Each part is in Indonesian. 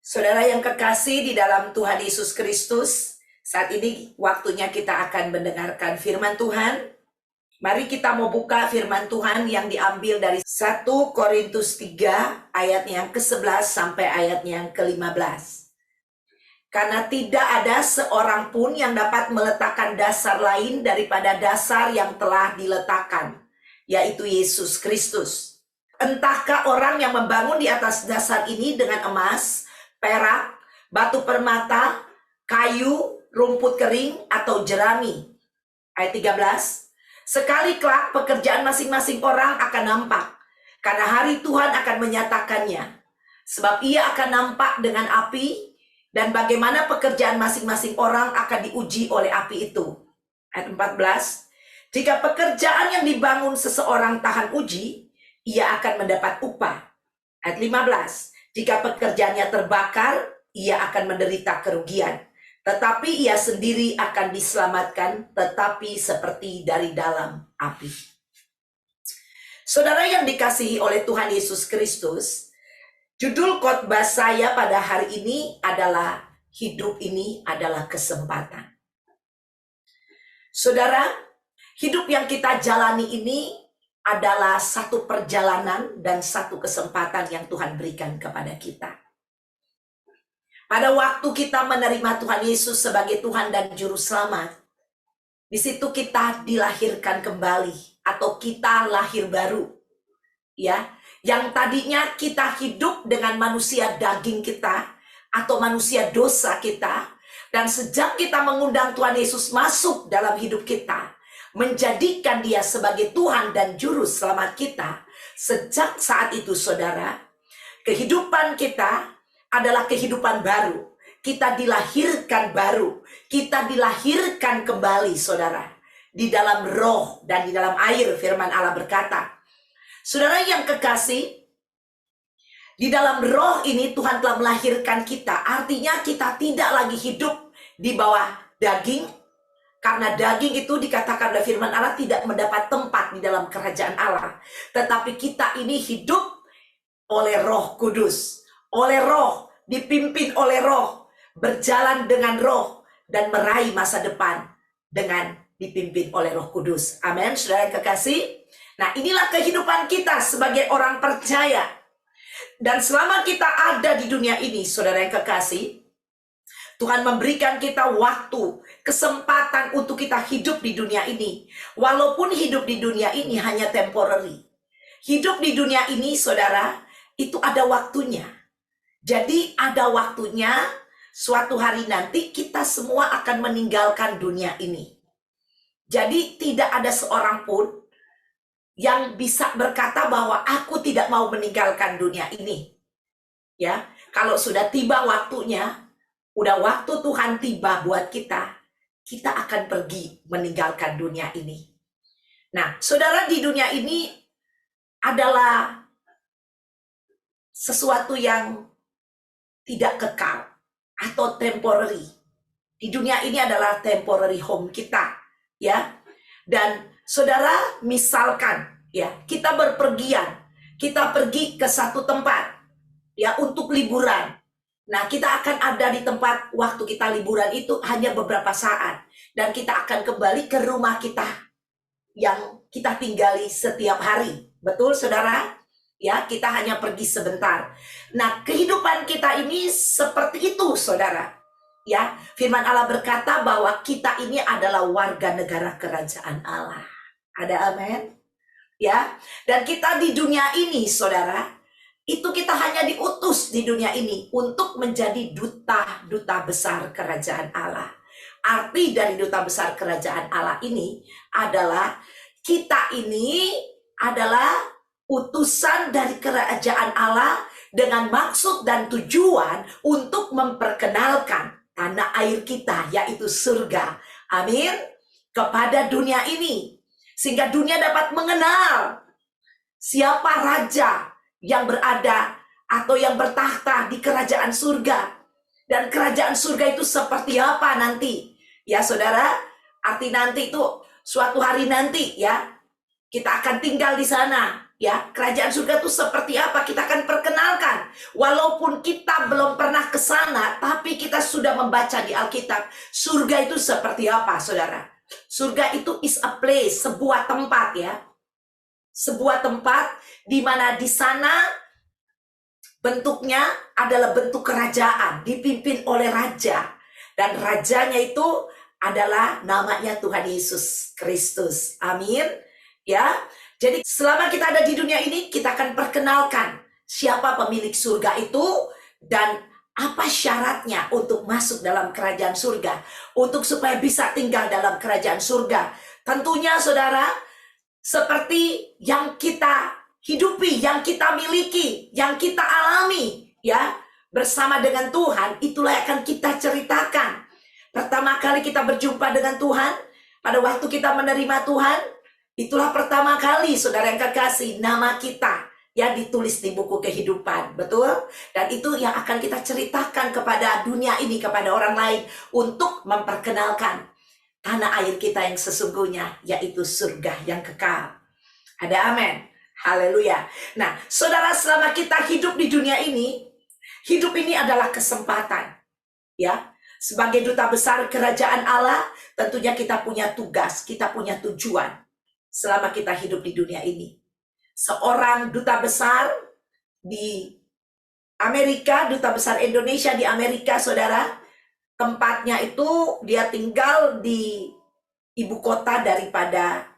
Saudara yang kekasih di dalam Tuhan Yesus Kristus, saat ini waktunya kita akan mendengarkan firman Tuhan. Mari kita mau buka firman Tuhan yang diambil dari 1 Korintus 3 ayat yang ke-11 sampai ayat yang ke-15. Karena tidak ada seorang pun yang dapat meletakkan dasar lain daripada dasar yang telah diletakkan, yaitu Yesus Kristus. Entahkah orang yang membangun di atas dasar ini dengan emas, perak, batu permata, kayu, rumput kering, atau jerami. Ayat 13. Sekali kelak pekerjaan masing-masing orang akan nampak, karena hari Tuhan akan menyatakannya. Sebab ia akan nampak dengan api, dan bagaimana pekerjaan masing-masing orang akan diuji oleh api itu. Ayat 14. Jika pekerjaan yang dibangun seseorang tahan uji, ia akan mendapat upah. Ayat 15. Jika pekerjaannya terbakar, ia akan menderita kerugian. Tetapi ia sendiri akan diselamatkan, tetapi seperti dari dalam api. Saudara yang dikasihi oleh Tuhan Yesus Kristus, judul khotbah saya pada hari ini adalah hidup ini adalah kesempatan. Saudara, hidup yang kita jalani ini adalah satu perjalanan dan satu kesempatan yang Tuhan berikan kepada kita. Pada waktu kita menerima Tuhan Yesus sebagai Tuhan dan Juru Selamat, di situ kita dilahirkan kembali atau kita lahir baru. Ya, yang tadinya kita hidup dengan manusia daging kita atau manusia dosa kita, dan sejak kita mengundang Tuhan Yesus masuk dalam hidup kita, menjadikan dia sebagai Tuhan dan Juru Selamat kita, sejak saat itu saudara, kehidupan kita adalah kehidupan baru. Kita dilahirkan baru. Kita dilahirkan kembali saudara. Di dalam roh dan di dalam air, firman Allah berkata. Saudara yang kekasih, di dalam roh ini Tuhan telah melahirkan kita. Artinya kita tidak lagi hidup di bawah daging. Karena daging itu dikatakan oleh firman Allah tidak mendapat tempat di dalam kerajaan Allah. Tetapi kita ini hidup oleh Roh Kudus. Oleh roh, dipimpin oleh roh, berjalan dengan roh, dan meraih masa depan dengan dipimpin oleh Roh Kudus. Amin, saudara yang kekasih. Nah, inilah kehidupan kita sebagai orang percaya. Dan selama kita ada di dunia ini, saudara yang kekasih, Tuhan memberikan kita waktu, kesempatan untuk kita hidup di dunia ini. Walaupun hidup di dunia ini hanya temporary. Hidup di dunia ini, saudara, itu ada waktunya. Jadi ada waktunya, suatu hari nanti kita semua akan meninggalkan dunia ini. Jadi tidak ada seorang pun yang bisa berkata bahwa aku tidak mau meninggalkan dunia ini. Ya, kalau sudah tiba waktunya, udah waktu Tuhan tiba buat kita, kita akan pergi meninggalkan dunia ini. Nah, saudara, di dunia ini adalah sesuatu yang tidak kekal atau temporary. Di dunia ini adalah temporary home kita, ya. Dan saudara, misalkan ya, kita berpergian, kita pergi ke satu tempat ya untuk liburan. Nah, kita akan ada di tempat waktu kita liburan itu hanya beberapa saat, dan kita akan kembali ke rumah kita yang kita tinggali setiap hari. Betul, saudara? Ya, kita hanya pergi sebentar. Nah, kehidupan kita ini seperti itu, saudara. Ya, firman Allah berkata bahwa kita ini adalah warga negara kerajaan Allah. Ada amin? Ya, dan kita di dunia ini, saudara, itu kita hanya diutus di dunia ini untuk menjadi duta-duta besar kerajaan Allah. Arti dari duta besar kerajaan Allah ini adalah kita ini adalah utusan dari kerajaan Allah dengan maksud dan tujuan untuk memperkenalkan tanah air kita, yaitu surga. Amin. Kepada dunia ini. Sehingga dunia dapat mengenal siapa raja yang berada atau yang bertahta di kerajaan surga. Dan kerajaan surga itu seperti apa nanti? Ya saudara, arti nanti itu suatu hari nanti ya, kita akan tinggal di sana. Ya, kerajaan surga itu seperti apa? Kita akan perkenalkan. Walaupun kita belum pernah ke sana, tapi kita sudah membaca di Alkitab, surga itu seperti apa, saudara? Surga itu is a place, sebuah tempat ya. Sebuah tempat di mana di sana bentuknya adalah bentuk kerajaan, dipimpin oleh raja. Dan rajanya itu adalah namanya Tuhan Yesus Kristus. Amin. Ya. Jadi selama kita ada di dunia ini, kita akan perkenalkan siapa pemilik surga itu dan apa syaratnya untuk masuk dalam kerajaan surga, untuk supaya bisa tinggal dalam kerajaan surga. Tentunya saudara, seperti yang kita hidupi, yang kita miliki, yang kita alami ya bersama dengan Tuhan, itulah yang akan kita ceritakan. Pertama kali kita berjumpa dengan Tuhan, pada waktu kita menerima Tuhan, itulah pertama kali saudara yang kekasih, nama kita yang ditulis di buku kehidupan, betul? Dan itu yang akan kita ceritakan kepada dunia ini, kepada orang lain, untuk memperkenalkan tanah air kita yang sesungguhnya, yaitu surga yang kekal. Ada amin. Haleluya. Nah, saudara, selama kita hidup di dunia ini, hidup ini adalah kesempatan. Ya, sebagai duta besar kerajaan Allah, tentunya kita punya tugas, kita punya tujuan selama kita hidup di dunia ini. Seorang duta besar di Amerika, duta besar Indonesia di Amerika, saudara, tempatnya itu dia tinggal di ibu kota daripada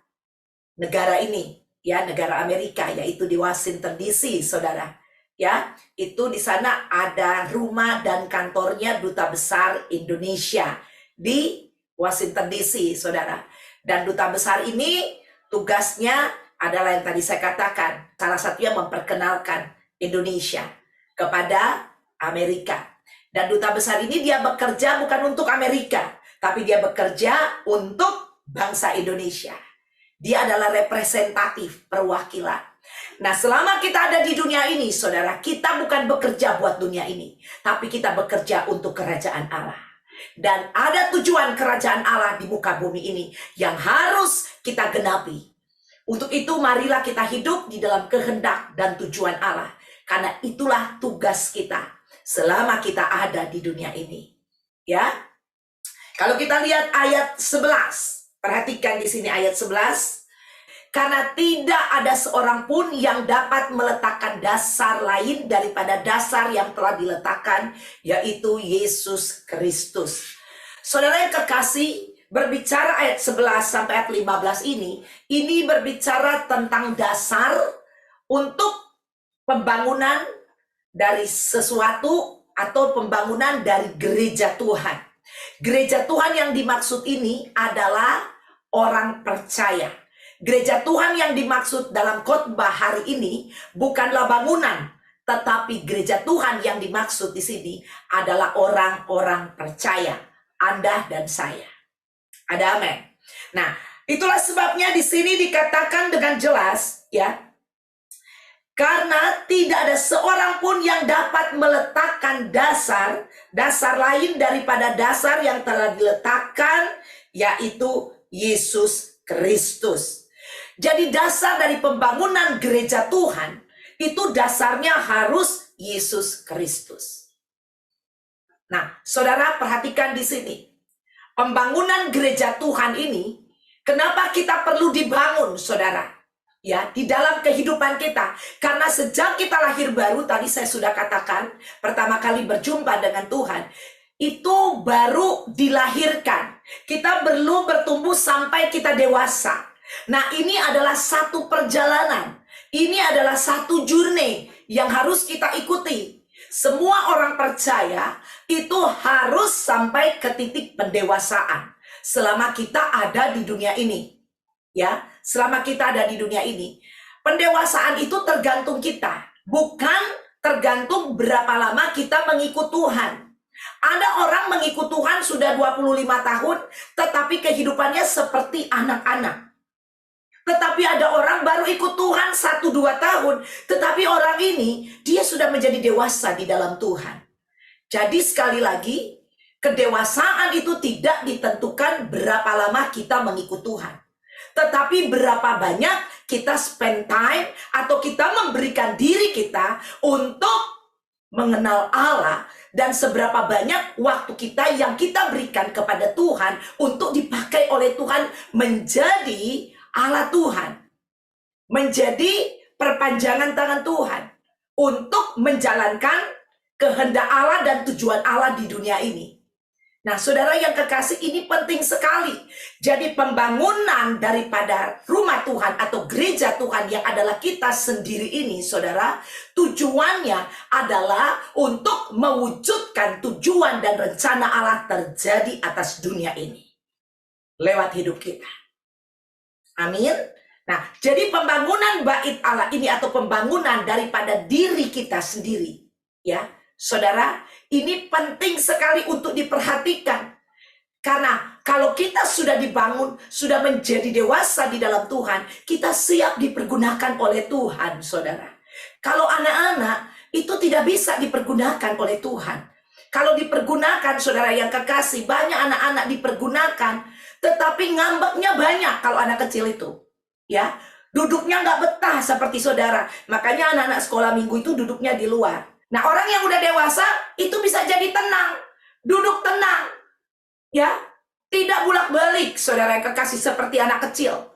negara ini, ya, negara Amerika, yaitu di Washington DC, saudara. Ya, itu di sana ada rumah dan kantornya duta besar Indonesia di Washington DC, saudara. Dan duta besar ini tugasnya adalah yang tadi saya katakan, salah satunya memperkenalkan Indonesia kepada Amerika. Dan duta besar ini dia bekerja bukan untuk Amerika, tapi dia bekerja untuk bangsa Indonesia. Dia adalah representatif, perwakilan. Nah, selama kita ada di dunia ini, saudara, kita bukan bekerja buat dunia ini, tapi kita bekerja untuk kerajaan Allah. Dan ada tujuan kerajaan Allah di muka bumi ini yang harus kita genapi. Untuk itu, marilah kita hidup di dalam kehendak dan tujuan Allah. Karena itulah tugas kita selama kita ada di dunia ini. Ya, kalau kita lihat ayat 11, perhatikan di sini ayat 11. Karena tidak ada seorang pun yang dapat meletakkan dasar lain daripada dasar yang telah diletakkan, yaitu Yesus Kristus. Saudara yang kekasih, berbicara ayat 11 sampai ayat 15 ini berbicara tentang dasar untuk pembangunan dari sesuatu atau pembangunan dari gereja Tuhan. Gereja Tuhan yang dimaksud ini adalah orang percaya. Gereja Tuhan yang dimaksud dalam khotbah hari ini bukanlah bangunan, tetapi gereja Tuhan yang dimaksud di sini adalah orang-orang percaya, Anda dan saya. Ada amin. Nah, itulah sebabnya di sini dikatakan dengan jelas, ya. Karena tidak ada seorang pun yang dapat meletakkan dasar lain daripada dasar yang telah diletakkan, yaitu Yesus Kristus. Jadi dasar dari pembangunan gereja Tuhan itu dasarnya harus Yesus Kristus. Nah, saudara perhatikan di sini. Pembangunan gereja Tuhan ini, kenapa kita perlu dibangun, saudara? Ya, di dalam kehidupan kita. Karena sejak kita lahir baru, tadi saya sudah katakan, pertama kali berjumpa dengan Tuhan, itu baru dilahirkan. Kita perlu bertumbuh sampai kita dewasa. Nah, ini adalah satu perjalanan. Ini adalah satu journey yang harus kita ikuti. Semua orang percaya itu harus sampai ke titik pendewasaan selama kita ada di dunia ini. Ya, selama kita ada di dunia ini. Pendewasaan itu tergantung kita, bukan tergantung berapa lama kita mengikut Tuhan. Ada orang mengikut Tuhan sudah 25 tahun, tetapi kehidupannya seperti anak-anak. Tetapi ada orang baru ikut Tuhan 1-2 tahun, tetapi orang ini dia sudah menjadi dewasa di dalam Tuhan. Jadi sekali lagi, kedewasaan itu tidak ditentukan berapa lama kita mengikut Tuhan, tetapi berapa banyak kita spend time atau kita memberikan diri kita untuk mengenal Allah dan seberapa banyak waktu kita yang kita berikan kepada Tuhan untuk dipakai oleh Tuhan menjadi Allah Tuhan, menjadi perpanjangan tangan Tuhan untuk menjalankan kehendak Allah dan tujuan Allah di dunia ini. Nah, saudara yang kekasih, ini penting sekali. Jadi pembangunan daripada rumah Tuhan atau gereja Tuhan yang adalah kita sendiri ini, saudara, tujuannya adalah untuk mewujudkan tujuan dan rencana Allah terjadi atas dunia ini lewat hidup kita. Amin. Nah, jadi pembangunan bait Allah ini atau pembangunan daripada diri kita sendiri, ya, saudara, ini penting sekali untuk diperhatikan. Karena kalau kita sudah dibangun, sudah menjadi dewasa di dalam Tuhan, kita siap dipergunakan oleh Tuhan, saudara. Kalau anak-anak, itu tidak bisa dipergunakan oleh Tuhan. Kalau dipergunakan, saudara yang kekasih, banyak anak-anak dipergunakan, tetapi ngambeknya banyak kalau anak kecil itu. Ya, duduknya nggak betah seperti saudara. Makanya anak-anak sekolah minggu itu duduknya di luar. Nah, orang yang udah dewasa itu bisa jadi tenang, duduk tenang, ya, tidak bolak-balik, saudara yang kekasih, seperti anak kecil.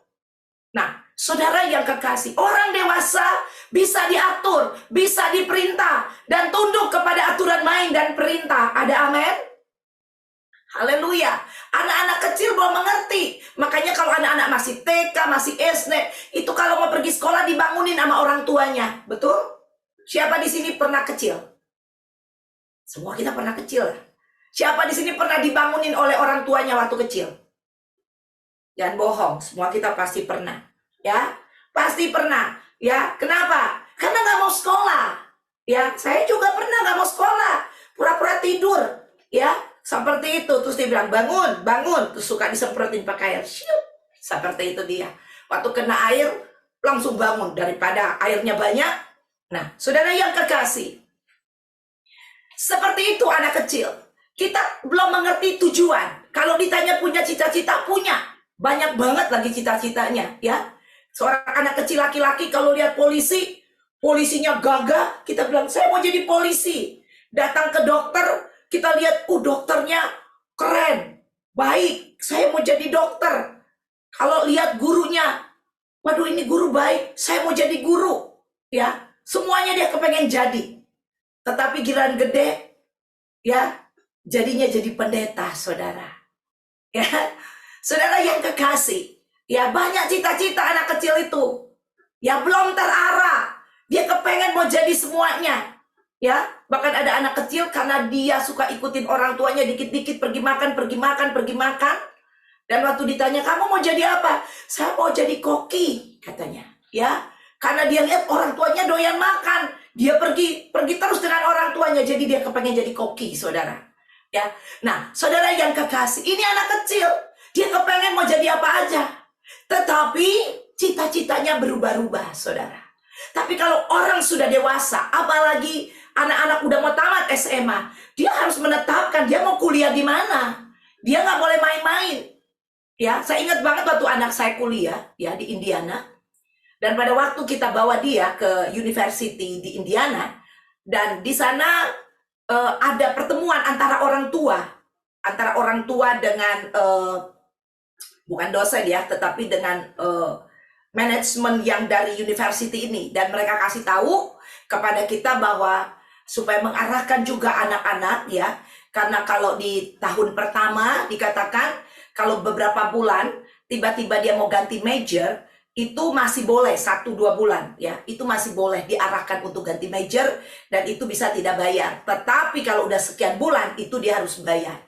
Nah, saudara yang kekasih, orang dewasa bisa diatur, bisa diperintah, dan tunduk kepada aturan main dan perintah. Ada amin? Haleluya. Anak-anak kecil belum mengerti. Makanya kalau anak-anak masih TK, masih SD, itu kalau mau pergi sekolah dibangunin sama orang tuanya. Betul? Siapa di sini pernah kecil? Semua kita pernah kecil. Siapa di sini pernah dibangunin oleh orang tuanya waktu kecil? Jangan bohong, semua kita pasti pernah. Ya, pasti pernah. Ya, kenapa? Karena nggak mau sekolah. Ya, saya juga pernah nggak mau sekolah. Pura-pura tidur. Ya, seperti itu. Terus dia bilang, bangun, bangun. Terus suka disemprotin pakai air. Syup. Seperti itu dia. Waktu kena air, langsung bangun. Daripada airnya banyak. Nah, saudara yang kekasih, seperti itu anak kecil. Kita belum mengerti tujuan. Kalau ditanya punya cita-cita, punya. Banyak banget lagi cita-citanya, ya. Seorang anak kecil laki-laki kalau lihat polisi, polisinya gagah, kita bilang, saya mau jadi polisi. Datang ke dokter, kita lihat, dokternya keren, baik, saya mau jadi dokter. Kalau lihat gurunya, waduh ini guru baik, saya mau jadi guru, ya. Semuanya dia kepengen jadi. Tetapi giliran gede, ya, jadinya jadi pendeta, saudara. Ya, saudara yang kekasih, ya, banyak cita-cita anak kecil itu. Ya, belum terarah. Dia kepengen mau jadi semuanya. Ya, bahkan ada anak kecil karena dia suka ikutin orang tuanya dikit-dikit pergi makan. Dan waktu ditanya, kamu mau jadi apa? Saya mau jadi koki, katanya. Ya, karena dia lihat orang tuanya doyan makan, dia pergi terus dengan orang tuanya, jadi dia kepengen jadi koki, saudara. Ya, nah, saudara yang kekasih, ini anak kecil, dia kepengen mau jadi apa aja, tetapi cita-citanya berubah-ubah, saudara. Tapi kalau orang sudah dewasa, apalagi anak-anak udah mau tamat SMA, dia harus menetapkan dia mau kuliah di mana. Dia nggak boleh main-main. Ya, saya ingat banget waktu anak saya kuliah, ya, di Indiana. Dan pada waktu kita bawa dia ke university di Indiana, dan di sana ada pertemuan antara orang tua dengan bukan dosen ya, tetapi dengan manajemen yang dari university ini, dan mereka kasih tahu kepada kita bahwa supaya mengarahkan juga anak-anak, ya, karena kalau di tahun pertama dikatakan kalau beberapa bulan tiba-tiba dia mau ganti major, itu masih boleh 1-2 bulan, ya, itu masih boleh diarahkan untuk ganti major, dan itu bisa tidak bayar. Tetapi kalau udah sekian bulan itu dia harus bayar,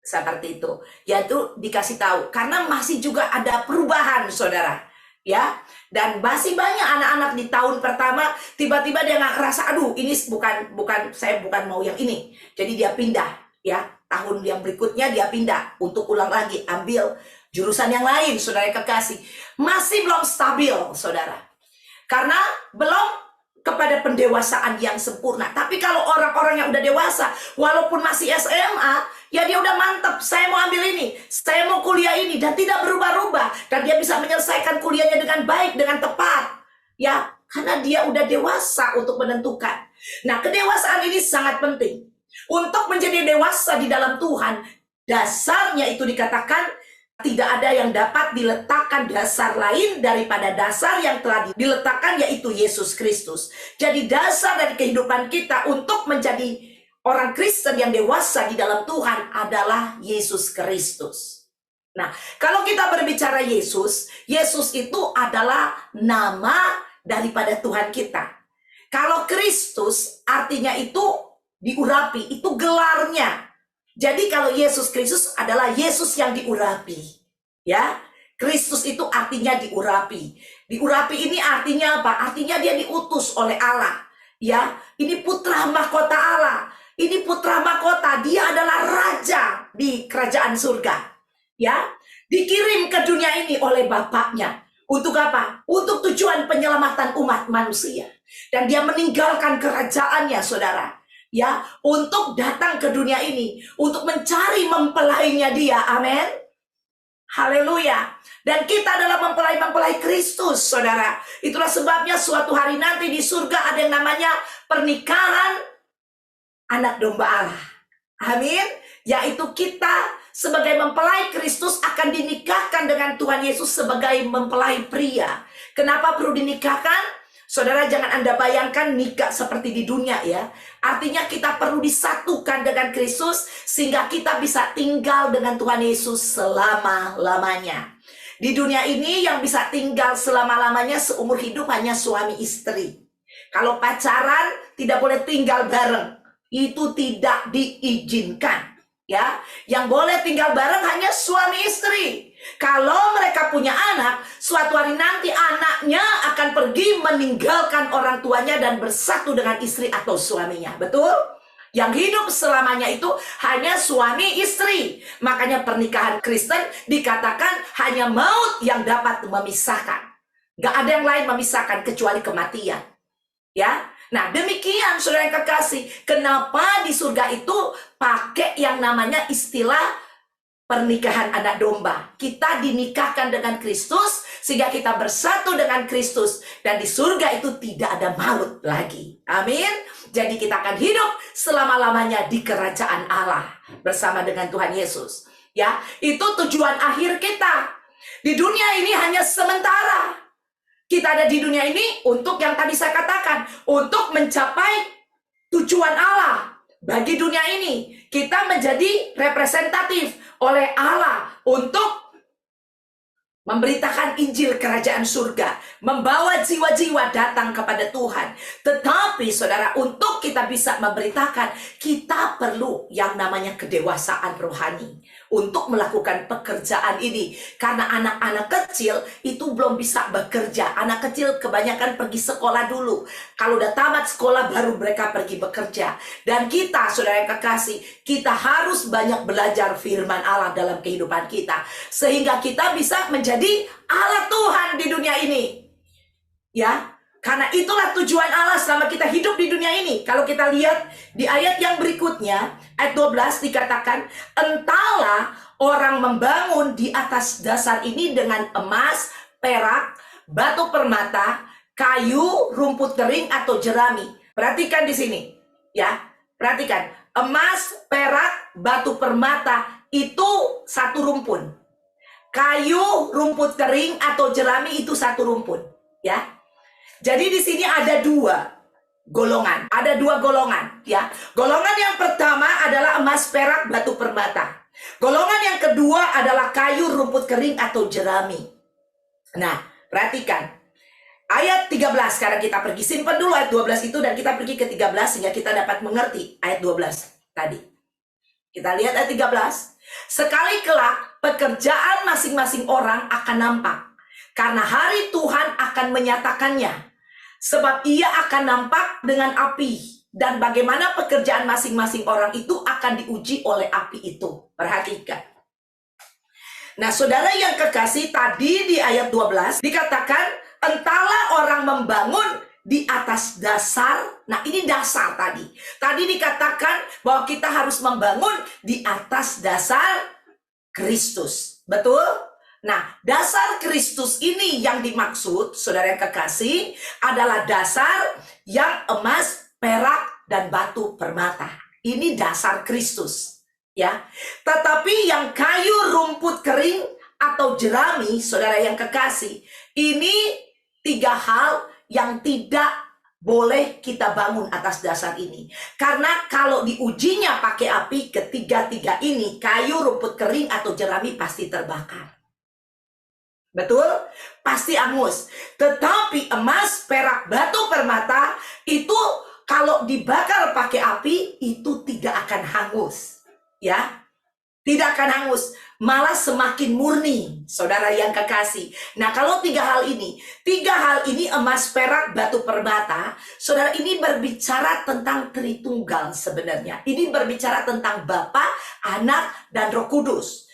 seperti itu. Yaitu dikasih tahu karena masih juga ada perubahan, saudara, ya. Dan masih banyak anak-anak di tahun pertama tiba-tiba dia nggak ngerasa, aduh ini saya bukan mau yang ini, jadi dia pindah, ya. Tahun yang berikutnya dia pindah untuk ulang lagi, ambil jurusan yang lain, saudara yang kekasih. Masih belum stabil, saudara. Karena belum kepada pendewasaan yang sempurna. Tapi kalau orang-orang yang udah dewasa, walaupun masih SMA, ya dia udah mantep, saya mau ambil ini, saya mau kuliah ini, dan tidak berubah-ubah. Dan dia bisa menyelesaikan kuliahnya dengan baik, dengan tepat. Ya, Karena dia udah dewasa untuk menentukan. Nah, kedewasaan ini sangat penting. Untuk menjadi dewasa di dalam Tuhan, dasarnya itu dikatakan tidak ada yang dapat diletakkan dasar lain daripada dasar yang telah diletakkan, yaitu Yesus Kristus. Jadi dasar dari kehidupan kita untuk menjadi orang Kristen yang dewasa di dalam Tuhan adalah Yesus Kristus. Nah, kalau kita berbicara Yesus, Yesus itu adalah nama daripada Tuhan kita. Kalau Kristus artinya itu diurapi, itu gelarnya. Jadi kalau Yesus Kristus adalah Yesus yang diurapi. Ya, Kristus itu artinya diurapi. Diurapi ini artinya apa? Artinya dia diutus oleh Allah. Ya, ini putra mahkota Allah. Ini putra mahkota, dia adalah raja di kerajaan surga. Ya, dikirim ke dunia ini oleh Bapaknya. Untuk apa? Untuk tujuan penyelamatan umat manusia. Dan dia meninggalkan kerajaannya, saudara. Ya, untuk datang ke dunia ini, untuk mencari mempelainya dia. Amin. Haleluya. Dan kita adalah mempelai-mempelai Kristus, saudara. Itulah sebabnya suatu hari nanti di surga ada yang namanya pernikahan anak domba Allah. Amin. Yaitu kita sebagai mempelai Kristus akan dinikahkan dengan Tuhan Yesus sebagai mempelai pria. Kenapa perlu dinikahkan? Saudara, jangan Anda bayangkan nikah seperti di dunia ya. Artinya kita perlu disatukan dengan Kristus sehingga kita bisa tinggal dengan Tuhan Yesus selama-lamanya. Di dunia ini yang bisa tinggal selama-lamanya seumur hidup hanya suami istri. Kalau pacaran tidak boleh tinggal bareng. Itu tidak diizinkan. Ya, yang boleh tinggal bareng hanya suami istri. Kalau mereka punya anak, suatu hari nanti anaknya akan pergi meninggalkan orang tuanya dan bersatu dengan istri atau suaminya. Betul? Yang hidup selamanya itu hanya suami istri. Makanya pernikahan Kristen dikatakan hanya maut yang dapat memisahkan. Gak ada yang lain memisahkan kecuali kematian. Ya. Nah, demikian saudara yang kekasih, kenapa di surga itu pakai yang namanya istilah pernikahan anak domba. Kita dinikahkan dengan Kristus sehingga kita bersatu dengan Kristus dan di surga itu tidak ada maut lagi. Amin. Jadi kita akan hidup selama-lamanya di kerajaan Allah bersama dengan Tuhan Yesus. Ya, itu tujuan akhir kita. Di dunia ini hanya sementara. Kita ada di dunia ini untuk yang tadi saya katakan, untuk mencapai tujuan Allah. Bagi dunia ini, kita menjadi representatif oleh Allah untuk memberitakan Injil kerajaan surga, membawa jiwa-jiwa datang kepada Tuhan. Tetapi saudara, untuk kita bisa memberitakan, kita perlu yang namanya kedewasaan rohani untuk melakukan pekerjaan ini. Karena anak-anak kecil itu belum bisa bekerja. Anak kecil kebanyakan pergi sekolah dulu. Kalau udah tamat sekolah baru mereka pergi bekerja. Dan kita, saudara yang kekasih, kita harus banyak belajar firman Allah dalam kehidupan kita. Sehingga kita bisa menjadi alat Tuhan di dunia ini. Ya, karena itulah tujuan Allah selama kita hidup di dunia ini. Kalau kita lihat di ayat yang berikutnya, ayat 12 dikatakan, entahlah orang membangun di atas dasar ini dengan emas, perak, batu permata, kayu, rumput kering atau jerami. Perhatikan di sini, ya. Perhatikan, emas, perak, batu permata itu satu rumpun. Kayu, rumput kering atau jerami itu satu rumpun, ya. Jadi di sini ada dua golongan, ya. Golongan yang pertama adalah emas, perak, batu permata. Golongan yang kedua adalah kayu, rumput kering atau jerami. Nah, perhatikan. Ayat 13, sekarang kita pergi simpan dulu ayat 12 itu dan kita pergi ke 13 sehingga kita dapat mengerti ayat 12 tadi. Kita lihat ayat 13. Sekali kelak pekerjaan masing-masing orang akan nampak. Karena hari Tuhan akan menyatakannya. Sebab ia akan nampak dengan api. Dan bagaimana pekerjaan masing-masing orang itu akan diuji oleh api itu. Perhatikan. Nah, saudara yang kekasih, tadi di ayat 12 dikatakan, entahlah orang membangun di atas dasar. Nah, ini dasar tadi. Tadi dikatakan bahwa kita harus membangun di atas dasar Kristus. Betul? Nah, dasar Kristus ini yang dimaksud, saudara yang kekasih, adalah dasar yang emas, perak, dan batu permata. Ini dasar Kristus, ya. Tetapi yang kayu, rumput kering, atau jerami, saudara yang kekasih, ini 3 hal yang tidak boleh kita bangun atas dasar ini. Karena kalau diujinya pakai api, ketiga-tiga ini, kayu, rumput kering, atau jerami pasti terbakar. Betul? Pasti angus. Tetapi emas, perak, batu permata itu kalau dibakar pakai api itu tidak akan hangus. Ya, tidak akan hangus, malah semakin murni, saudara yang kekasih. Nah, kalau 3 hal ini emas, perak, batu permata, saudara, ini berbicara tentang Tritunggal sebenarnya. Ini berbicara tentang Bapa, Anak, dan Roh Kudus.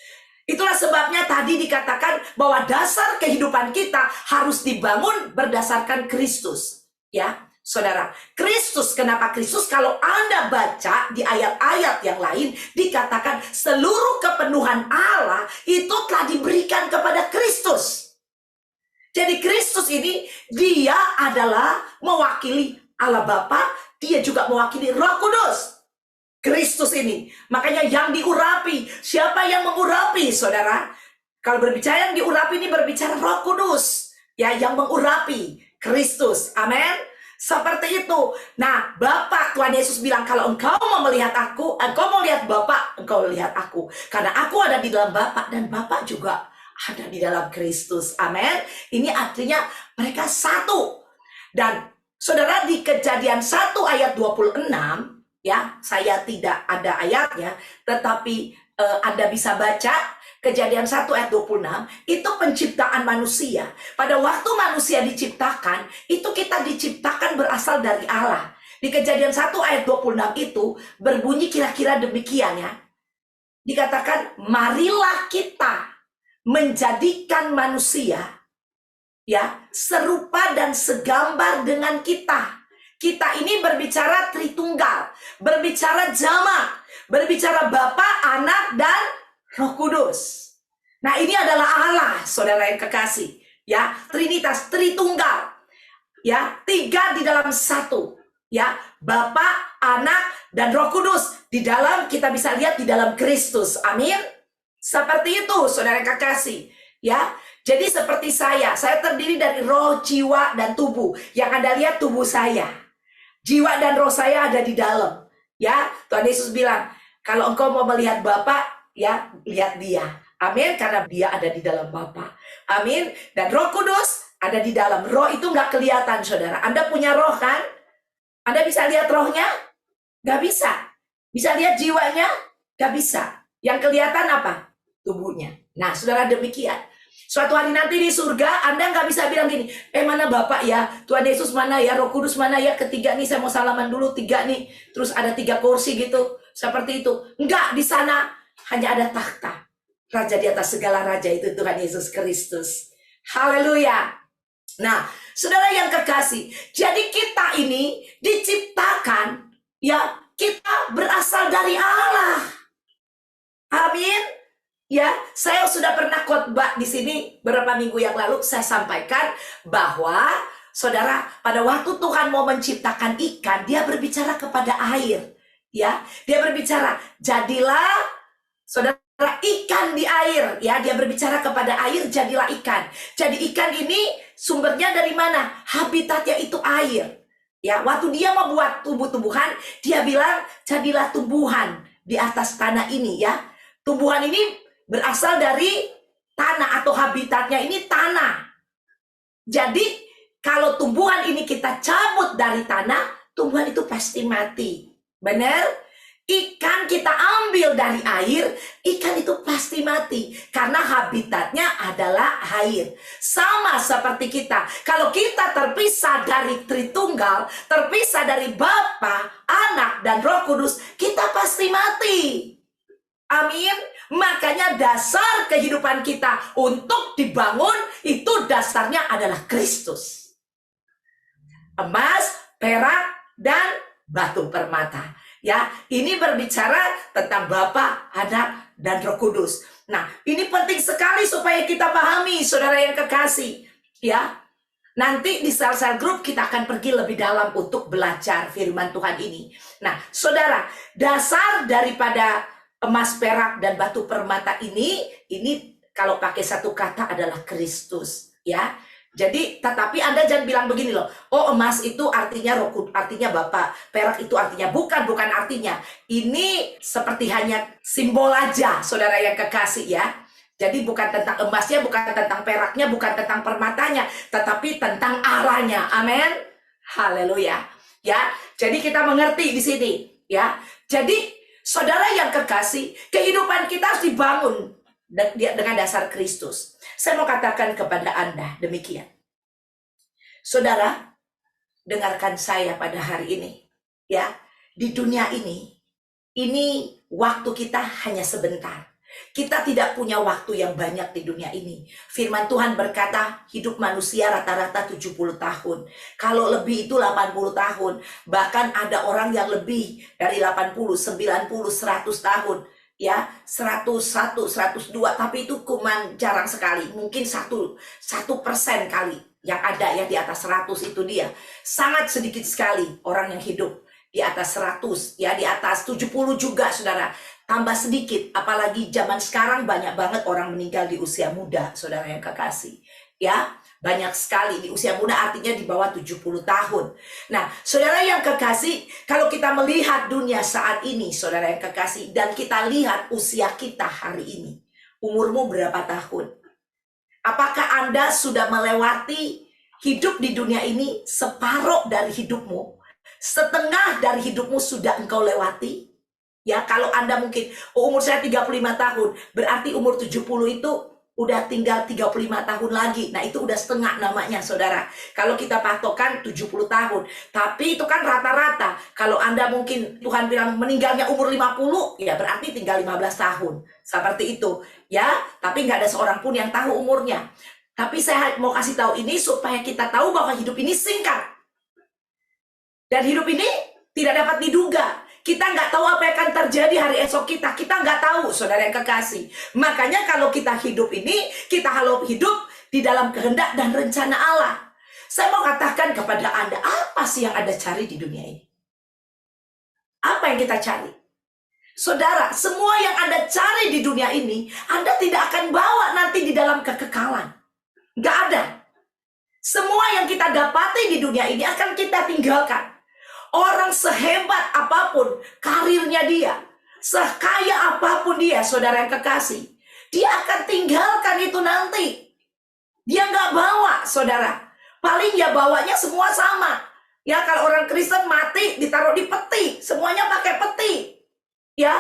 Itulah sebabnya tadi dikatakan bahwa dasar kehidupan kita harus dibangun berdasarkan Kristus. Ya, saudara, Kristus, kenapa Kristus? Kalau Anda baca di ayat-ayat yang lain, dikatakan seluruh kepenuhan Allah itu telah diberikan kepada Kristus. Jadi Kristus ini, dia adalah mewakili Allah Bapa, dia juga mewakili Roh Kudus. Kristus ini, makanya yang diurapi. Siapa yang mengurapi, saudara? Kalau berbicara yang diurapi ini berbicara Roh Kudus, ya, yang mengurapi Kristus. Amin. Seperti itu. Nah, Bapa, Tuhan Yesus bilang, kalau engkau mau melihat aku, engkau mau lihat Bapa, engkau lihat aku. Karena aku ada di dalam Bapa dan Bapa juga ada di dalam Kristus. Amin. Ini artinya mereka satu. Dan saudara, di Kejadian 1 ayat 26, ya, saya tidak ada ayatnya, tetapi Anda bisa baca Kejadian 1 ayat 26, itu penciptaan manusia. Pada waktu manusia diciptakan, itu kita diciptakan berasal dari Allah. Di Kejadian 1 ayat 26 itu berbunyi kira-kira demikian, ya. Dikatakan, marilah kita menjadikan manusia, ya, serupa dan segambar dengan kita. Kita ini berbicara Tritunggal, berbicara jamak, berbicara Bapa, Anak, dan Roh Kudus. Nah, ini adalah Allah, saudara yang kekasih, ya, Trinitas, Tritunggal, ya, 3 di dalam 1, ya, Bapa, Anak, dan Roh Kudus. Di dalam, kita bisa lihat di dalam Kristus. Amin. Seperti itu, saudara yang kekasih, ya. Jadi seperti saya terdiri dari roh, jiwa, dan tubuh. Yang Anda lihat tubuh saya. Jiwa dan roh saya ada di dalam. Ya, Tuhan Yesus bilang, kalau engkau mau melihat Bapa, ya, lihat dia. Amin, karena dia ada di dalam Bapa. Amin. Dan Roh Kudus ada di dalam. Roh itu nggak kelihatan, saudara. Anda punya roh, kan? Anda bisa lihat rohnya? Nggak bisa. Bisa lihat jiwanya? Nggak bisa. Yang kelihatan apa? Tubuhnya. Nah, saudara, demikian. Suatu hari nanti di surga, Anda nggak bisa bilang gini, mana Bapak ya, Tuhan Yesus mana ya, Roh Kudus mana ya, ketiga nih, saya mau salaman dulu, 3 nih, terus ada 3 kursi gitu, seperti itu. Enggak, di sana hanya ada takhta. Raja di atas segala raja itu Tuhan Yesus Kristus. Haleluya. Nah, saudara yang kekasih, jadi kita ini diciptakan, ya, kita berasal dari Allah. Amin. Ya, saya sudah pernah khotbah di sini beberapa minggu yang lalu, saya sampaikan bahwa saudara, pada waktu Tuhan mau menciptakan ikan, dia berbicara kepada air. Ya, dia berbicara, jadilah saudara ikan di air, ya, dia berbicara kepada air, jadilah ikan. Jadi ikan ini sumbernya dari mana? Habitatnya itu air. Ya, waktu dia membuat tumbuh-tumbuhan, dia bilang, jadilah tumbuhan di atas tanah ini, ya. Tumbuhan ini berasal dari tanah atau habitatnya ini tanah. Jadi kalau tumbuhan ini kita cabut dari tanah, tumbuhan itu pasti mati. Benar? Ikan kita ambil dari air, ikan itu pasti mati. Karena habitatnya adalah air. Sama seperti kita. Kalau kita terpisah dari Tritunggal, terpisah dari Bapa, Anak, dan Roh Kudus, kita pasti mati. Amin. Makanya dasar kehidupan kita untuk dibangun itu dasarnya adalah Kristus. Emas, perak, dan batu permata. Ya, ini berbicara tentang Bapa, Anak, dan Roh Kudus. Nah, ini penting sekali supaya kita pahami, saudara yang kekasih. Ya, nanti di sel-sel grup kita akan pergi lebih dalam untuk belajar firman Tuhan ini. Nah, saudara, dasar daripada emas, perak, dan batu permata ini kalau pakai satu kata adalah Kristus. Ya, jadi, tetapi Anda jangan bilang begini loh, oh emas itu artinya artinya Bapak, perak itu artinya bukan artinya. Ini seperti hanya simbol aja, saudara yang kekasih ya. Jadi bukan tentang emasnya, bukan tentang peraknya, bukan tentang permatanya, tetapi tentang arahnya. Amin. Haleluya. Ya, jadi kita mengerti di sini, ya. Jadi, saudara yang kekasih, kehidupan kita harus dibangun dengan dasar Kristus. Saya mau katakan kepada Anda demikian. Saudara, dengarkan saya pada hari ini. Ya, di dunia ini waktu kita hanya sebentar. Kita tidak punya waktu yang banyak di dunia ini. Firman Tuhan berkata, hidup manusia rata-rata 70 tahun. Kalau lebih itu 80 tahun. Bahkan ada orang yang lebih dari 80, 90, 100 tahun. Ya, 101, 102, tapi itu kuman jarang sekali. Mungkin 1% kali yang ada ya di atas 100 itu dia. Sangat sedikit sekali orang yang hidup di atas 100, ya di atas 70 juga, saudara. Tambah sedikit, apalagi zaman sekarang banyak banget orang meninggal di usia muda, saudara yang kekasih. Ya, banyak sekali di usia muda, artinya di bawah 70 tahun. Nah, saudara yang kekasih, kalau kita melihat dunia saat ini, saudara yang kekasih, dan kita lihat usia kita hari ini, umurmu berapa tahun? Apakah Anda sudah melewati hidup di dunia ini separuh dari hidupmu? Setengah dari hidupmu sudah engkau lewati? Ya, kalau Anda mungkin, umur saya 35 tahun, berarti umur 70 itu udah tinggal 35 tahun lagi. Nah, itu udah setengah namanya, saudara. Kalau kita patokan 70 tahun. Tapi itu kan rata-rata. Kalau Anda mungkin, Tuhan bilang meninggalnya umur 50, ya berarti tinggal 15 tahun. Seperti itu. Ya, tapi nggak ada seorang pun yang tahu umurnya. Tapi saya mau kasih tahu ini supaya kita tahu bahwa hidup ini singkat. Dan hidup ini tidak dapat diduga. Kita nggak tahu apa yang akan terjadi hari esok kita. Kita nggak tahu, saudara yang kekasih. Makanya kalau kita hidup ini, kita harus hidup di dalam kehendak dan rencana Allah. Saya mau katakan kepada Anda, apa sih yang Anda cari di dunia ini? Apa yang kita cari? Saudara, semua yang Anda cari di dunia ini, Anda tidak akan bawa nanti di dalam kekekalan. Nggak ada. Semua yang kita dapati di dunia ini akan kita tinggalkan. Orang sehebat apapun karirnya dia, sekaya apapun dia, saudara yang kekasih, dia akan tinggalkan itu nanti. Dia nggak bawa, saudara. Paling ya bawanya semua sama. Ya, kalau orang Kristen mati ditaruh di peti, semuanya pakai peti. Ya,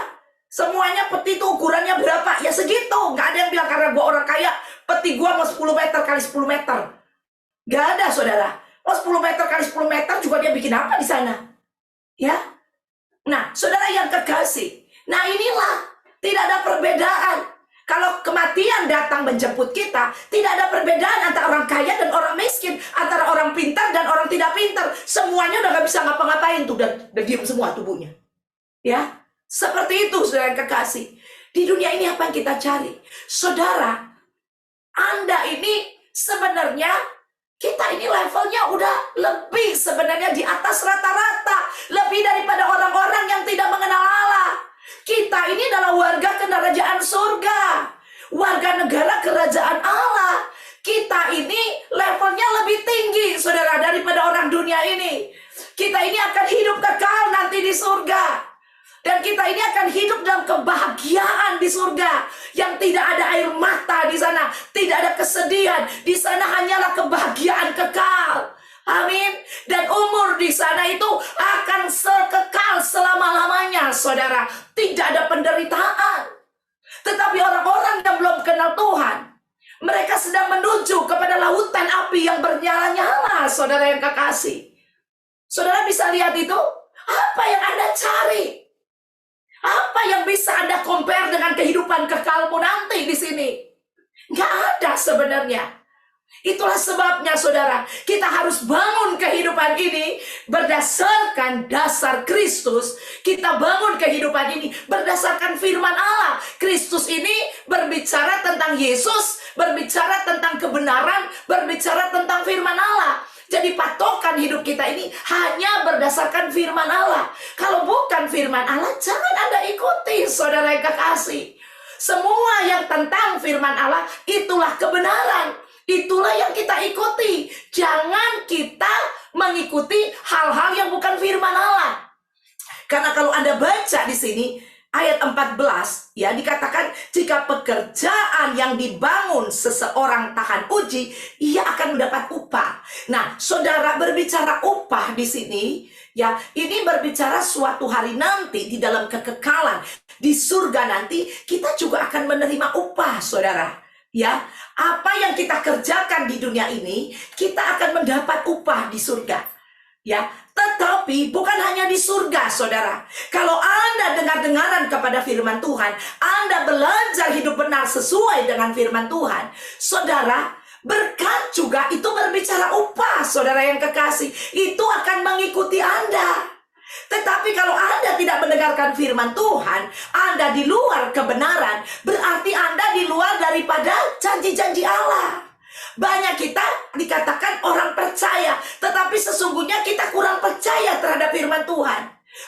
semuanya peti itu ukurannya berapa? Ya segitu. Nggak ada yang bilang karena gua orang kaya, peti gua mau 10 meter kali 10 meter. Nggak ada, saudara. Oh, 10 meter kali 10 meter juga dia bikin apa di sana? Ya. Nah, saudara yang kekasih. Nah, inilah tidak ada perbedaan. Kalau kematian datang menjemput kita, tidak ada perbedaan antara orang kaya dan orang miskin, antara orang pintar dan orang tidak pintar. Semuanya udah gak bisa ngapa-ngapain tuh, udah diem semua tubuhnya. Ya, seperti itu, saudara yang kekasih. Di dunia ini apa yang kita cari? Saudara, Anda ini sebenarnya kita ini levelnya udah lebih sebenarnya di atas rata-rata. Lebih daripada orang-orang yang tidak mengenal Allah. Kita ini adalah warga kerajaan surga. Warga negara kerajaan Allah. Kita ini levelnya lebih tinggi, saudara, daripada orang dunia ini. Kita ini akan hidup kekal nanti di surga. Dan kita ini akan hidup dalam kebahagiaan di surga. Yang tidak ada air mata di sana. Tidak ada kesedihan. Di sana hanyalah kebahagiaan kekal. Amin. Dan umur di sana itu akan sekekal selama-lamanya, saudara. Tidak ada penderitaan. Tetapi orang-orang yang belum kenal Tuhan, mereka sedang menuju kepada lautan api yang bernyala-nyala, saudara yang kekasih. Saudara bisa lihat itu? Apa yang Anda cari? Apa yang bisa Anda compare dengan kehidupan kekalmu nanti di sini? Nggak ada sebenarnya. Itulah sebabnya, saudara, kita harus bangun kehidupan ini berdasarkan dasar Kristus. Kita kehidupan ini berdasarkan firman Allah. Kristus ini berbicara tentang Yesus, berbicara tentang kebenaran, berbicara tentang firman Allah. Jadi patokan hidup kita ini hanya berdasarkan firman Allah. Kalau bukan firman Allah, jangan Anda ikuti, saudara yang kekasih. Semua yang tentang firman Allah, itulah kebenaran. Itulah yang kita ikuti. Jangan kita mengikuti hal-hal yang bukan firman Allah. Karena kalau Anda baca di sini ayat 14 ya dikatakan jika pekerjaan yang dibangun seseorang tahan uji, ia akan mendapat upah. Nah, saudara, berbicara upah di sini ya, ini berbicara suatu hari nanti di dalam kekekalan di surga nanti kita juga akan menerima upah, saudara. Ya, apa yang kita kerjakan di dunia ini, kita akan mendapat upah di surga. Ya, tetapi bukan hanya di surga, saudara. Kalau Anda dengar-dengaran kepada firman Tuhan, Anda belajar hidup benar sesuai dengan firman Tuhan, saudara, berkat juga itu berbicara upah, saudara yang kekasih. Itu akan mengikuti Anda. Tetapi kalau Anda tidak mendengarkan firman Tuhan, Anda di luar kebenaran, berarti Anda di luar daripada janji-janji Allah. Banyak kita dikatakan orang percaya, tetapi sesungguhnya kita kurang percaya terhadap firman Tuhan.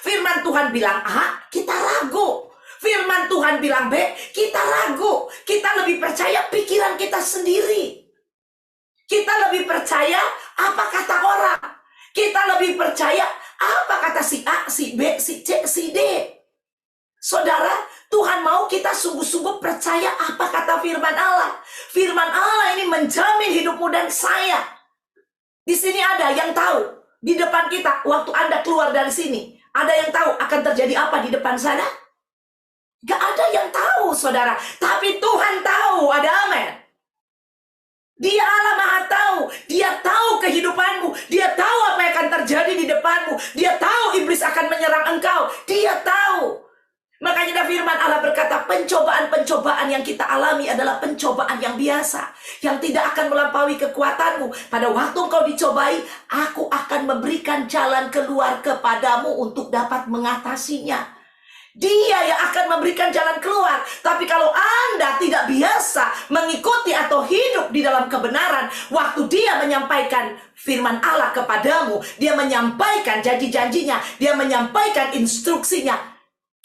Firman Tuhan bilang A, kita ragu. Firman Tuhan bilang B, kita ragu. Kita lebih percaya pikiran kita sendiri. Kita lebih percaya apa kata orang. Kita lebih percaya apa kata si A, si B, si C, si D. Saudara, Tuhan mau kita sungguh-sungguh percaya apa kata firman Allah. Firman Allah ini menjamin hidupmu dan saya. Di sini ada yang tahu. Di depan kita, waktu Anda keluar dari sini, ada yang tahu akan terjadi apa di depan sana? Gak ada yang tahu, saudara. Tapi Tuhan tahu, ada amin. Dia Allah Maha tahu. Dia tahu kehidupanmu. Dia tahu apa yang akan terjadi di depanmu. Dia tahu iblis akan menyerang engkau. Dia tahu. Makanya firman Allah berkata, pencobaan-pencobaan yang kita alami adalah pencobaan yang biasa, yang tidak akan melampaui kekuatanmu. Pada waktu engkau dicobai, aku akan memberikan jalan keluar kepadamu untuk dapat mengatasinya. Dia yang akan memberikan jalan keluar. Tapi kalau Anda tidak biasa mengikuti atau hidup di dalam kebenaran, waktu dia menyampaikan firman Allah kepadamu, dia menyampaikan janji-janjinya, dia menyampaikan instruksinya,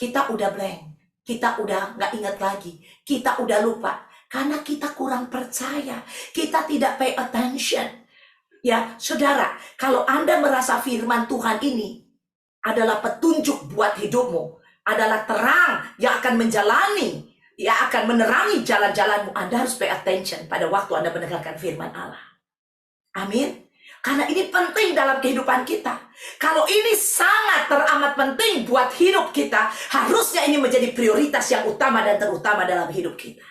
kita udah blank, kita udah nggak ingat lagi, kita udah lupa. Karena kita kurang percaya, kita tidak pay attention. Ya, saudara, kalau Anda merasa firman Tuhan ini adalah petunjuk buat hidupmu, adalah terang yang akan menjalani, yang akan menerangi jalan-jalanmu, Anda harus pay attention pada waktu Anda mendengarkan firman Allah. Amin. Karena ini penting dalam kehidupan kita. Kalau ini sangat teramat penting buat hidup kita, harusnya ini menjadi prioritas yang utama dan terutama dalam hidup kita.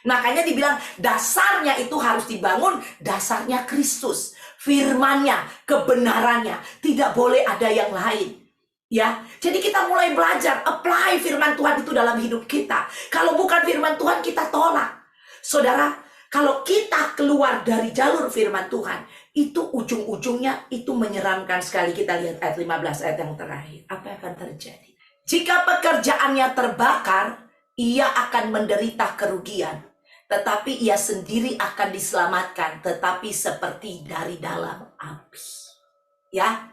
Makanya dibilang dasarnya itu harus dibangun, dasarnya Kristus, firman-Nya, kebenarannya, tidak boleh ada yang lain. Ya, jadi kita mulai belajar apply firman Tuhan itu dalam hidup kita. Kalau bukan firman Tuhan, kita tolak. Saudara, kalau kita keluar dari jalur firman Tuhan, itu ujung-ujungnya itu menyeramkan sekali. Kita lihat ayat 15, ayat yang terakhir. Apa yang akan terjadi? Jika pekerjaannya terbakar, ia akan menderita kerugian. Tetapi ia sendiri akan diselamatkan, tetapi seperti dari dalam api. Ya,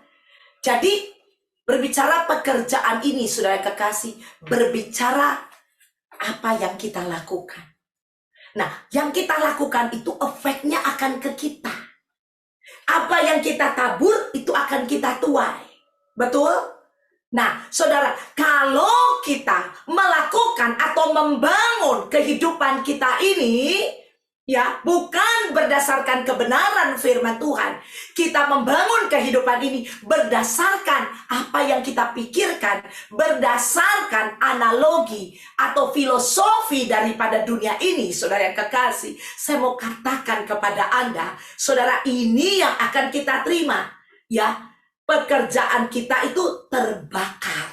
jadi berbicara pekerjaan ini, saudara kekasih, berbicara apa yang kita lakukan. Nah, yang kita lakukan itu efeknya akan ke kita. Apa yang kita tabur itu akan kita tuai. Betul? Nah, saudara, kalau kita melakukan atau membangun kehidupan kita ini, ya, bukan berdasarkan kebenaran firman Tuhan. Kita membangun kehidupan ini berdasarkan apa yang kita pikirkan, berdasarkan analogi atau filosofi daripada dunia ini, saudara yang kekasih. Saya mau katakan kepada Anda, saudara, ini yang akan kita terima. Ya, pekerjaan kita itu terbakar.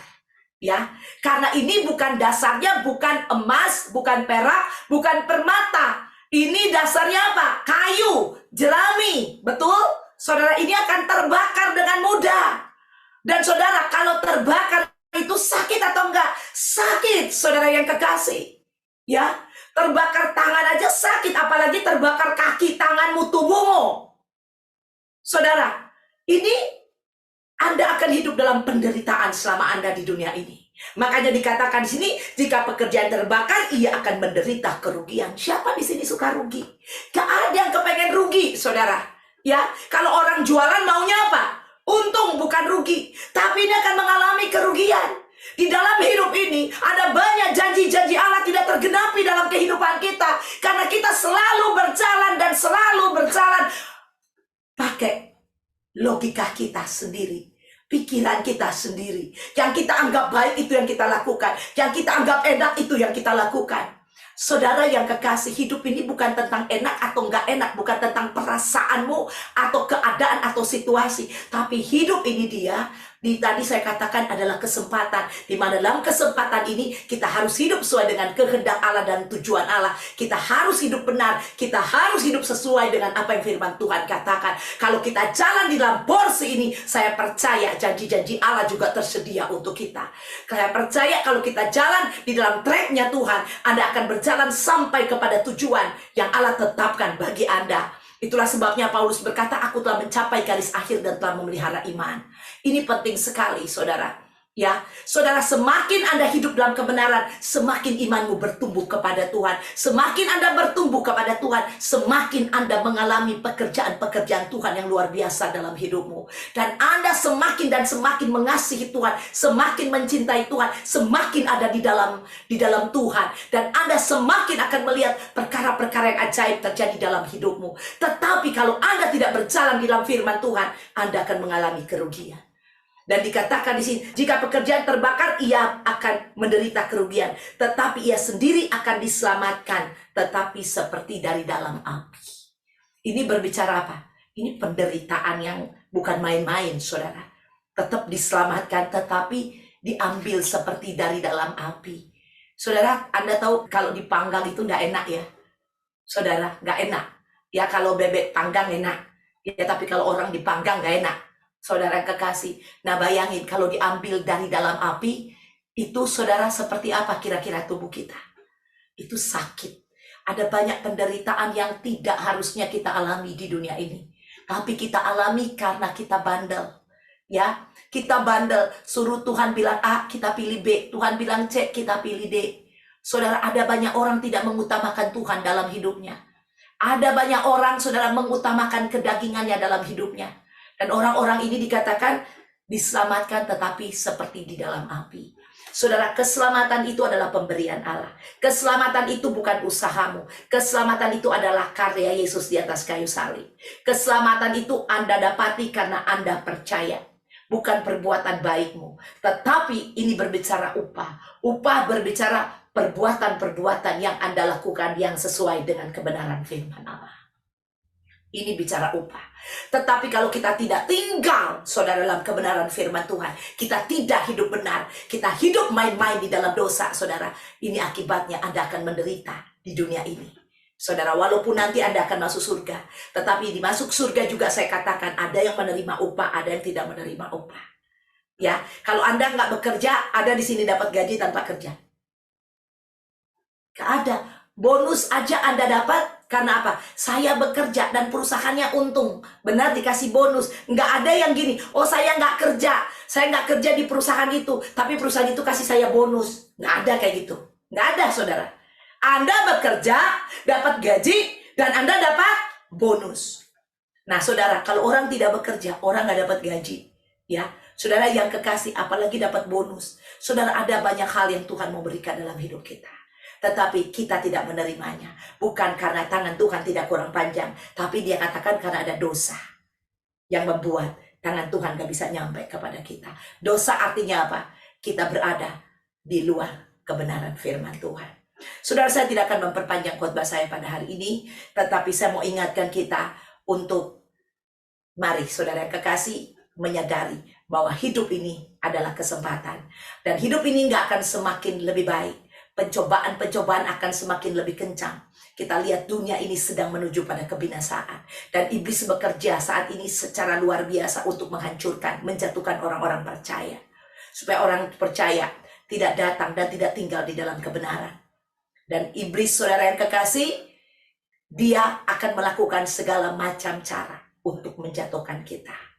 Ya, karena ini bukan dasarnya, bukan emas, bukan perak, bukan permata. Ini dasarnya apa? Kayu, jerami, betul? Saudara, ini akan terbakar dengan mudah. Dan saudara, kalau terbakar itu sakit atau enggak? Sakit, saudara yang kekasih. Ya, terbakar tangan aja sakit, apalagi terbakar kaki, tanganmu, tubuhmu. Saudara, ini Anda akan hidup dalam penderitaan selama Anda di dunia ini. Makanya dikatakan di sini, jika pekerjaan terbakar, ia akan menderita kerugian. Siapa di sini suka rugi? Gak ada yang kepengen rugi, saudara. Ya, kalau orang jualan maunya apa? Untung, bukan rugi. Tapi ini akan mengalami kerugian. Di dalam hidup ini ada banyak janji-janji Allah tidak tergenapi dalam kehidupan kita, karena kita selalu berjalan dan selalu berjalan pakai logika kita sendiri, pikiran kita sendiri. Yang kita anggap baik itu yang kita lakukan, yang kita anggap enak itu yang kita lakukan. Saudara yang kekasih, hidup ini bukan tentang enak atau enggak enak, bukan tentang perasaanmu atau keadaan atau situasi, tapi hidup ini tadi saya katakan adalah kesempatan, di mana dalam kesempatan ini kita harus hidup sesuai dengan kehendak Allah dan tujuan Allah. Kita harus hidup benar, kita harus hidup sesuai dengan apa yang firman Tuhan katakan. Kalau kita jalan di dalam porsi ini, saya percaya janji-janji Allah juga tersedia untuk kita. Saya percaya kalau kita jalan di dalam tracknya Tuhan, Anda akan berjalan sampai kepada tujuan yang Allah tetapkan bagi Anda. Itulah sebabnya Paulus berkata, aku telah mencapai garis akhir dan telah memelihara iman. Ini penting sekali, saudara. Ya, saudara, semakin Anda hidup dalam kebenaran, semakin imanmu bertumbuh kepada Tuhan. Semakin Anda bertumbuh kepada Tuhan, semakin Anda mengalami pekerjaan-pekerjaan Tuhan yang luar biasa dalam hidupmu. Dan Anda semakin dan semakin mengasihi Tuhan, semakin mencintai Tuhan, semakin ada di dalam Tuhan. Dan Anda semakin akan melihat perkara-perkara yang ajaib terjadi dalam hidupmu. Tetapi kalau Anda tidak berjalan di dalam firman Tuhan, Anda akan mengalami kerugian. Dan dikatakan di sini, jika pekerjaan terbakar, ia akan menderita kerugian. Tetapi ia sendiri akan diselamatkan, tetapi seperti dari dalam api. Ini berbicara apa? Ini penderitaan yang bukan main-main, saudara. Tetap diselamatkan, tetapi diambil seperti dari dalam api. Saudara, Anda tahu kalau dipanggang itu enggak enak ya. Saudara, enggak enak. Ya kalau bebek panggang enak. Ya tapi kalau orang dipanggang enggak enak. Saudara kekasih, nah bayangin kalau diambil dari dalam api, itu saudara seperti apa kira-kira tubuh kita? Itu sakit. Ada banyak penderitaan yang tidak harusnya kita alami di dunia ini. Tapi kita alami karena kita bandel. Ya, kita bandel. Suruh Tuhan bilang A, kita pilih B. Tuhan bilang C, kita pilih D. Saudara, ada banyak orang tidak mengutamakan Tuhan dalam hidupnya. Ada banyak orang, saudara, mengutamakan kedagingannya dalam hidupnya. Dan orang-orang ini dikatakan diselamatkan tetapi seperti di dalam api. Saudara, keselamatan itu adalah pemberian Allah. Keselamatan itu bukan usahamu. Keselamatan itu adalah karya Yesus di atas kayu salib. Keselamatan itu Anda dapati karena Anda percaya. Bukan perbuatan baikmu. Tetapi ini berbicara upah. Upah berbicara perbuatan-perbuatan yang Anda lakukan yang sesuai dengan kebenaran firman Allah. Ini bicara upah. Tetapi kalau kita tidak tinggal, saudara, dalam kebenaran firman Tuhan, kita tidak hidup benar, kita hidup main-main di dalam dosa, saudara, ini akibatnya Anda akan menderita di dunia ini. Saudara, walaupun nanti Anda akan masuk surga, tetapi di masuk surga juga saya katakan ada yang menerima upah, ada yang tidak menerima upah. Ya, kalau Anda nggak bekerja, ada di sini dapat gaji tanpa kerja. Nggak ada. Bonus aja Anda dapat karena apa? Saya bekerja dan perusahaannya untung. Benar, dikasih bonus. Nggak ada yang gini, oh saya nggak kerja. Saya nggak kerja di perusahaan itu, tapi perusahaan itu kasih saya bonus. Nggak ada kayak gitu. Nggak ada, saudara. Anda bekerja, dapat gaji, dan Anda dapat bonus. Nah, saudara, kalau orang tidak bekerja, orang nggak dapat gaji. Ya, saudara yang kekasih, apalagi dapat bonus. Saudara, ada banyak hal yang Tuhan mau berikan dalam hidup kita. Tetapi kita tidak menerimanya. Bukan karena tangan Tuhan tidak kurang panjang. Tapi dia katakan karena ada dosa. Yang membuat tangan Tuhan gak bisa nyampe kepada kita. Dosa artinya apa? Kita berada di luar kebenaran firman Tuhan. Saudara, saya tidak akan memperpanjang khotbah saya pada hari ini. Tetapi saya mau ingatkan kita untuk mari saudara yang kekasih menyadari bahwa hidup ini adalah kesempatan. Dan hidup ini gak akan semakin lebih baik. Pencobaan-pencobaan akan semakin lebih kencang. Kita lihat dunia ini sedang menuju pada kebinasaan. Dan iblis bekerja saat ini secara luar biasa untuk menghancurkan, menjatuhkan orang-orang percaya. Supaya orang percaya tidak datang dan tidak tinggal di dalam kebenaran. Dan iblis, saudara yang kekasih, dia akan melakukan segala macam cara untuk menjatuhkan kita.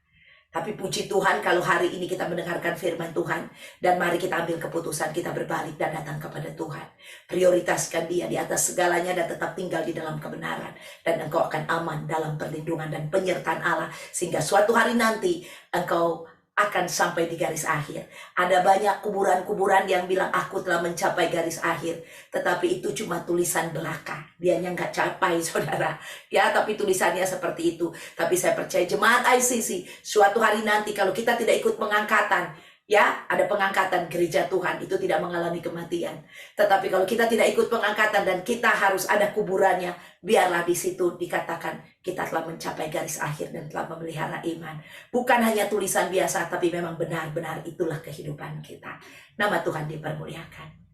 Tapi puji Tuhan kalau hari ini kita mendengarkan firman Tuhan, dan mari kita ambil keputusan, kita berbalik dan datang kepada Tuhan. Prioritaskan dia di atas segalanya dan tetap tinggal di dalam kebenaran. Dan engkau akan aman dalam perlindungan dan penyertaan Allah. Sehingga suatu hari nanti engkau akan sampai di garis akhir. Ada banyak kuburan-kuburan yang bilang aku telah mencapai garis akhir. Tetapi itu cuma tulisan belaka. Dianya nggak capai, saudara. Ya, tapi tulisannya seperti itu. Tapi saya percaya jemaat ICC, suatu hari nanti kalau kita tidak ikut pengangkatan, ya, ada pengangkatan gereja Tuhan, itu tidak mengalami kematian. Tetapi kalau kita tidak ikut pengangkatan dan kita harus ada kuburannya, biarlah di situ dikatakan kita telah mencapai garis akhir dan telah memelihara iman. Bukan hanya tulisan biasa, tapi memang benar-benar itulah kehidupan kita. Nama Tuhan dipermuliakan.